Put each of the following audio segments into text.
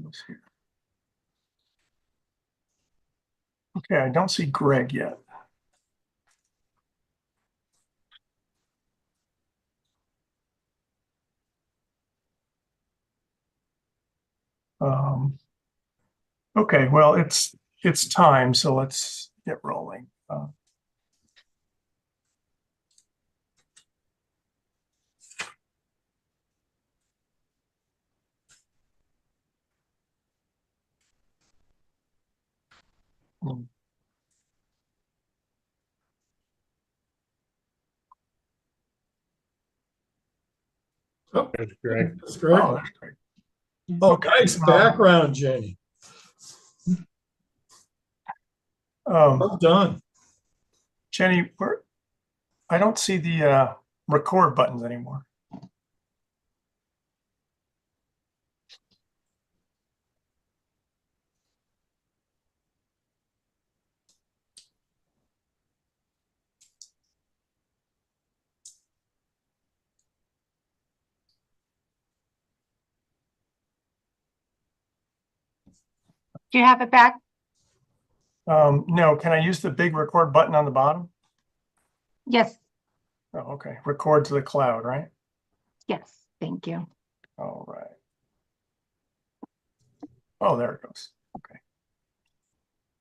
this here. Okay, I don't see Greg yet. Okay, well, it's time, so let's get rolling. Oh, There's Greg. that's great. Oh, that's great. Oh, Okay, nice background, Jenny. Well done. Jenny, I don't see the record buttons anymore. Do you have it back? No, can I use the big record button on the bottom? Yes, Oh, okay. Record to the cloud, right? yes, thank you. All right. Oh, there it goes. Okay.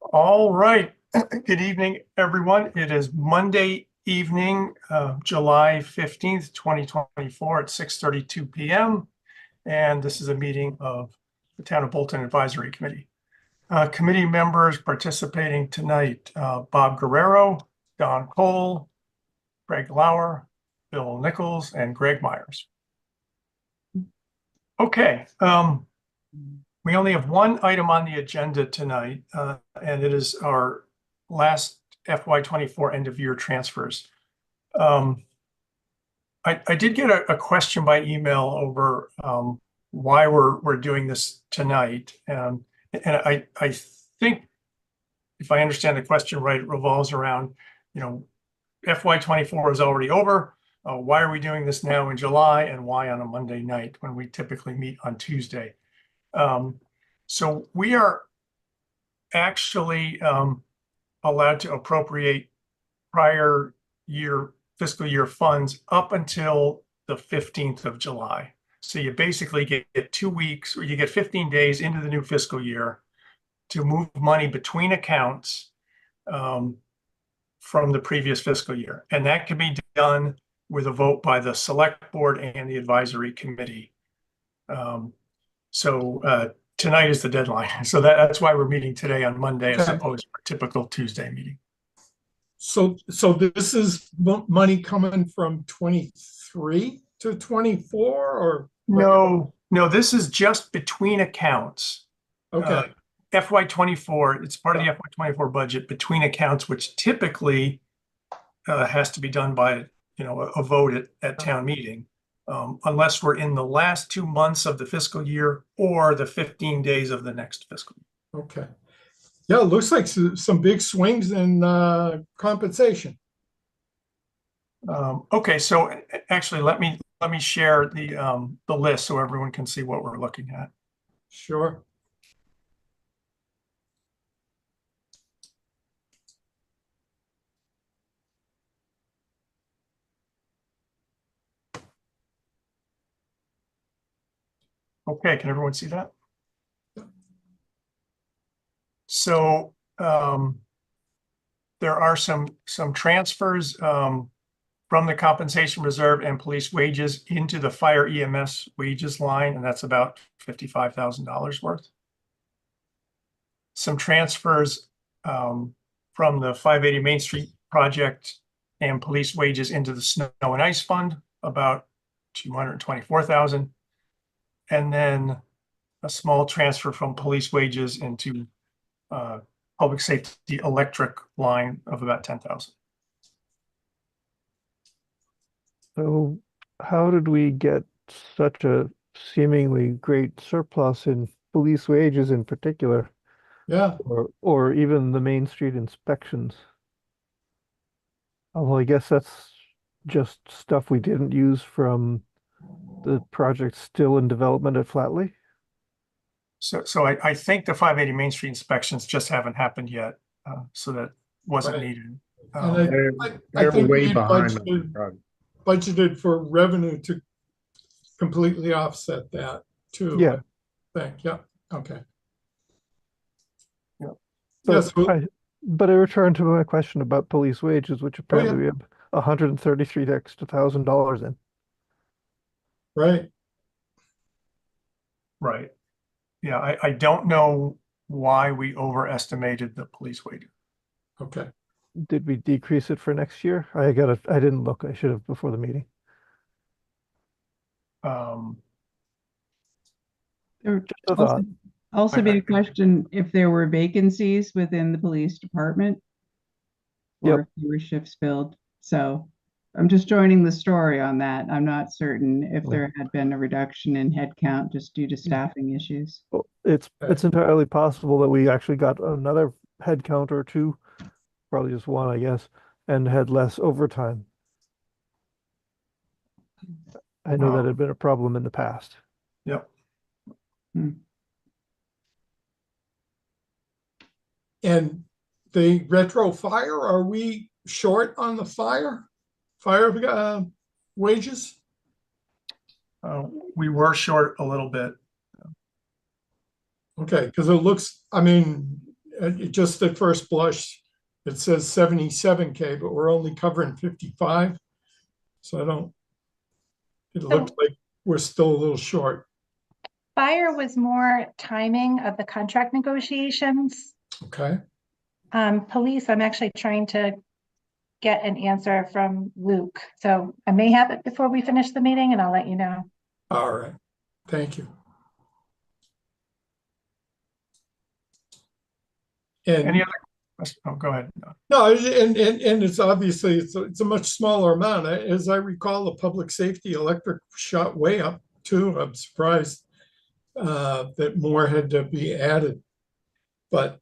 All right. Good evening, everyone. It is Monday evening, July 15th, 2024 at 6:32 p.m. And this is a meeting of the Town of Bolton Advisory Committee. Committee members participating tonight, Bob Guerrero, Don Cole, Greg Lauer, Bill Nichols, and Greg Myers. Okay. We only have one item on the agenda tonight, and it is our last FY24 end of year transfers. I did get a question by email over why we're doing this tonight, and I think if I understand the question right, it revolves around, FY24 is already over. Why are we doing this now in July, and why on a Monday night when we typically meet on Tuesday? So we are actually allowed to appropriate prior year fiscal year funds up until the 15th of July. So you basically get 2 weeks, or you get 15 days into the new fiscal year to move money between accounts from the previous fiscal year. And that can be done with a vote by the select board and the advisory committee. Tonight is the deadline. So that's why we're meeting today on Monday as opposed to a typical Tuesday meeting. So this is money coming from 23 to 24, or? No, this is just between accounts. Okay. FY24, it's part of the FY24 budget between accounts, which typically has to be done by, a vote at town meeting. Unless we're in the last 2 months of the fiscal year or the 15 days of the next fiscal year. Okay. Yeah, it looks like some big swings in compensation. Okay, so actually, let me share the list so everyone can see what we're looking at. Sure. Okay, can everyone see that? So there are some transfers from the compensation reserve and police wages into the fire EMS wages line, and that's about $55,000 worth. Some transfers from the 580 Main Street project and police wages into the snow and ice fund, about $224,000. And then a small transfer from police wages into public safety electric line of about $10,000. So how did we get such a seemingly great surplus in police wages in particular, Yeah. or even the Main Street inspections? Although I guess that's just stuff we didn't use from the project still in development at Flatley. So I think the 580 Main Street inspections just haven't happened yet, so that wasn't Right. needed. And I They're think way we behind on the project. budgeted for revenue to completely offset that too. Yeah. I think, yeah, okay. Yeah. Yes, But I return to my question about police wages, which apparently we have $133 extra $1,000 in. right. Right. Yeah, I don't know why we overestimated the police wages. Okay. Did we decrease it for next year? I didn't look. I should have before the meeting. There would Just a thought. also be I- a question if there were vacancies within the police department. Yep. Or if there were shifts filled. So I'm just joining the story on that. I'm not certain if Yeah. there had been a reduction in headcount just due to staffing issues. Well, it's entirely possible that we actually got another head count or two, probably just one, I guess, and had less overtime. I know Wow. that had been a problem in the past. Yep. And the retro fire, are we short on the fire wages? We were short a little bit. Okay, because it looks, I mean, just at first blush, it says 77K, but we're only covering 55. So it looks like we're still a little short. Fire was more timing of the contract negotiations. Okay, Police, I'm actually trying to get an answer from Luke. So I may have it before we finish the meeting and I'll let you know. all right, thank you. And Any other questions? Oh, go ahead. no, and it's obviously it's a much smaller amount. As I recall, the public safety electric shot way up too. I'm surprised that more had to be added, but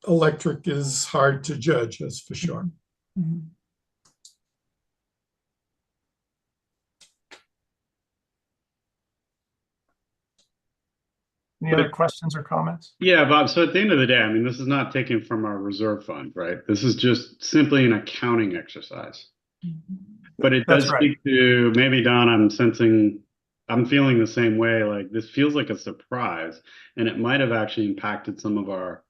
electric is hard to judge, that's for sure. Mhm. Any other questions or comments? Yeah, Bob. So at the end of the day, I mean, this is not taken from our reserve fund, right? This is just simply an accounting exercise. But it That's does right. speak to, maybe Don, I'm feeling the same way. Like this feels like a surprise, and it might have actually impacted some of our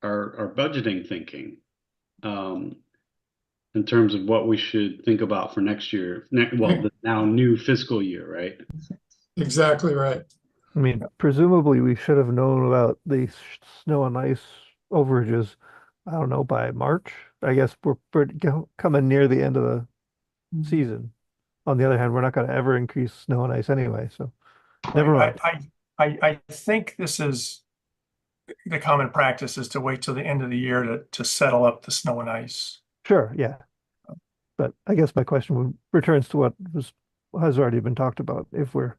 budgeting thinking, in terms of what we should think about for next year. The now new fiscal year, right? Exactly right. I mean, presumably we should have known about the snow and ice overages, I don't know, by March. I guess we're coming near the end of the season. On the other hand, we're not going to ever increase snow and ice anyway, so never mind. I think this is the common practice is to wait till the end of the year to settle up the snow and ice. Sure, yeah. But I guess my question returns to what has already been talked about. If we're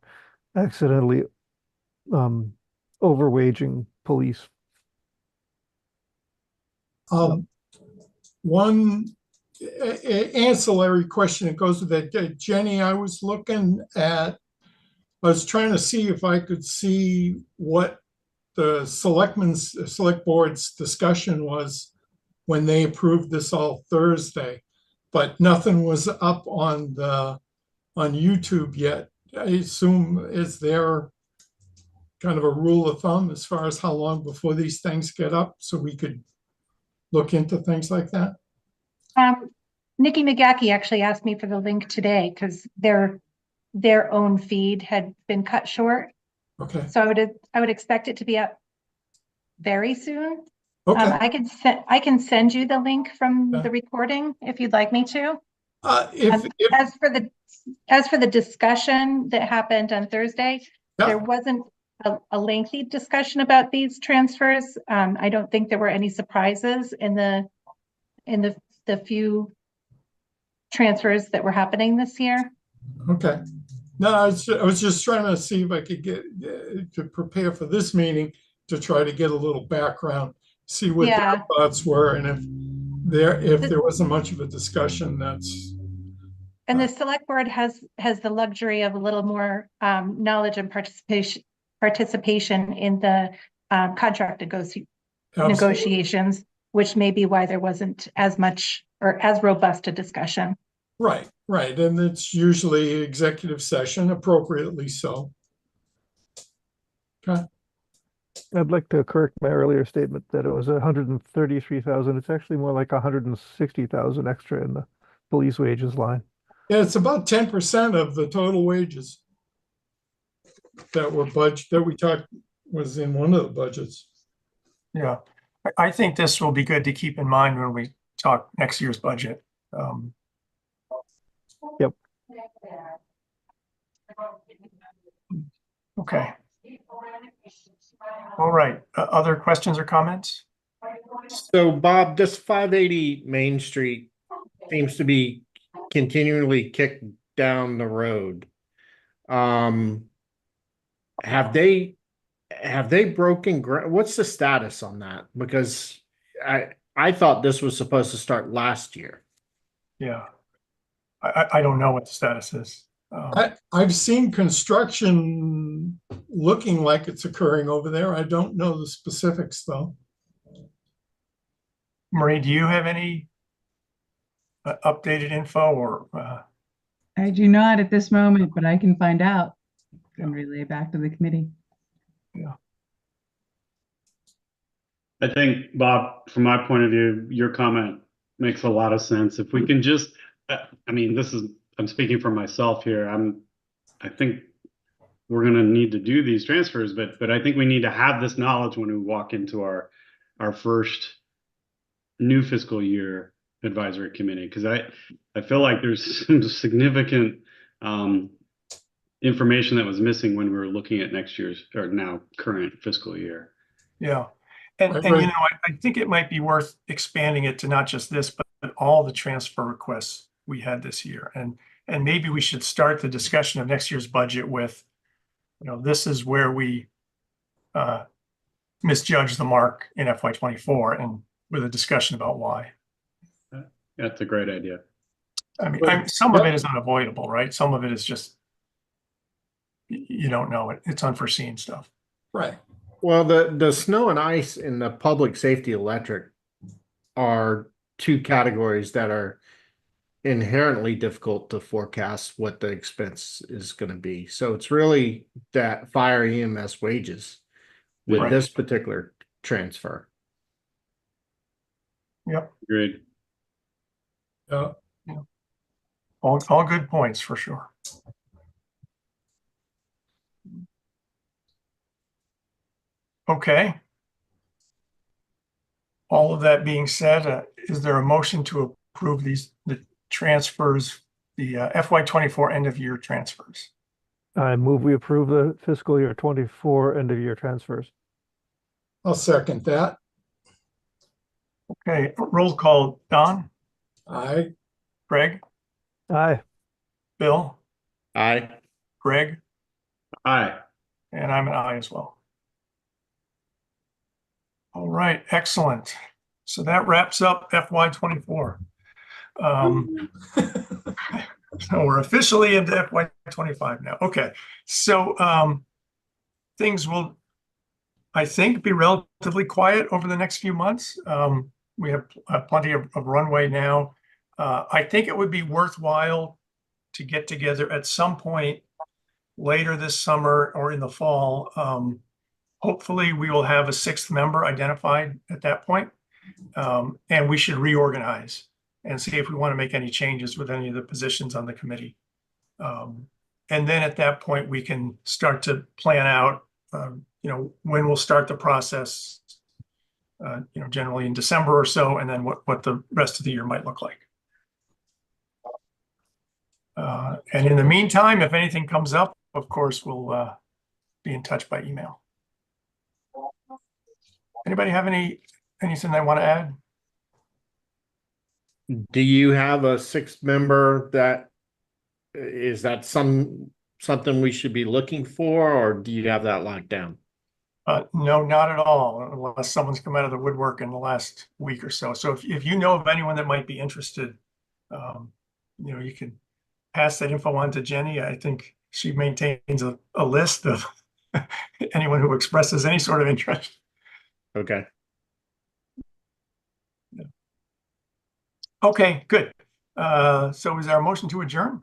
accidentally overwaging police. One ancillary question that goes with that, Jenny, I was trying to see if I could see what the select board's discussion was when they approved this all Thursday, but nothing was up on YouTube yet. I assume, is there kind of a rule of thumb as far as how long before these things get up so we could look into things like that? Nikki McGackey actually asked me for the link today because their own feed had been cut short. Okay, So I would expect it to be up very soon. okay. I can send you the link from Yeah. the recording if you'd like me to. If As for the discussion that happened on Thursday, Yeah. there wasn't a lengthy discussion about these transfers. I don't think there were any surprises in the few transfers that were happening this year. Okay. No, I was just trying to see if I could get to prepare for this meeting to try to get a little background, see what their Yeah. thoughts were, and if there wasn't much of a discussion, that's And the select board has the luxury of a little more knowledge and participation in the contract Absolutely. negotiations, which may be why there wasn't as much or as robust a discussion. Right, right. And it's usually executive session, appropriately so. Okay, I'd like to correct my earlier statement that it was 133,000. It's actually more like 160,000 extra in the police wages line. yeah, it's about 10% of the total wages that we talked was in one of the budgets. Yeah, I think this will be good to keep in mind when we talk next year's budget. Yep. Okay. All right. Other questions or comments? So Bob, this 580 Main Street seems to be continually kicked down the road. Have they broken ground? What's the status on that? Because I thought this was supposed to start last year. Yeah. I don't know what the status is. I've seen construction looking like it's occurring over there. I don't know the specifics though. Marie, do you have any updated info or I do not at this moment, but I can find out and relay back to the committee. I think, Bob, from my point of view, your comment makes a lot of sense. If we can just, I mean, I'm speaking for myself here. I think we're going to need to do these transfers, but I think we need to have this knowledge when we walk into our first new fiscal year advisory committee, because I feel like there's some significant information that was missing when we were looking at next year's or now current fiscal year. yeah. And Right, you right. know, I think it might be worth expanding it to not just this, but all the transfer requests we had this year. And maybe we should start the discussion of next year's budget with, you know, this is where we misjudged the mark in FY24 and with a discussion about why. That's a great idea. I mean, But- some of it is unavoidable, right? Some of it is just, you don't know it. It's unforeseen stuff. Right. Well, the snow and ice and the public safety electric are two categories that are inherently difficult to forecast what the expense is going to be. So it's really that fire EMS wages with Right. this particular transfer. Yep. Agreed. All good points for sure. Okay. All of that being said, is there a motion to approve the transfers, the FY24 end of year transfers? I move we approve the fiscal year 24 end of year transfers. I'll second that. Okay, roll call. Don, I, Greg, Aye. Bill, Aye. Greg, Aye. and I'm an aye as well. All right, excellent. So that wraps up FY24. So we're officially into FY25 now. Okay, so things will, I think, be relatively quiet over the next few months. We have plenty of runway now. I think it would be worthwhile to get together at some point later this summer or in the fall. Hopefully, we will have a sixth member identified at that point, and we should reorganize and see if we want to make any changes with any of the positions on the committee. And then at that point, we can start to plan out, you know, when we'll start the process, you know, generally in December or so, and then what the rest of the year might look like. And in the meantime, if anything comes up, of course, we'll be in touch by email. Anybody have anything they want to add? Do you have a sixth member is that something we should be looking for, or do you have that locked down? No, not at all, unless someone's come out of the woodwork in the last week or so. So if you know of anyone that might be interested, you know, you can pass that info on to Jenny. I think she maintains a list of anyone who expresses any sort of interest. Okay. Okay, good. So is there a motion to adjourn?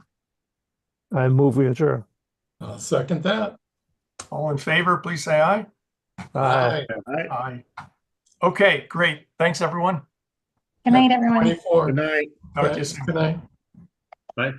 I move we adjourn. I'll second that. All in favor, please say aye. Aye. All right. Aye. Okay, great. Thanks, everyone. Good night, everyone. 24. Good night. Talk to you soon. Good night. Bye.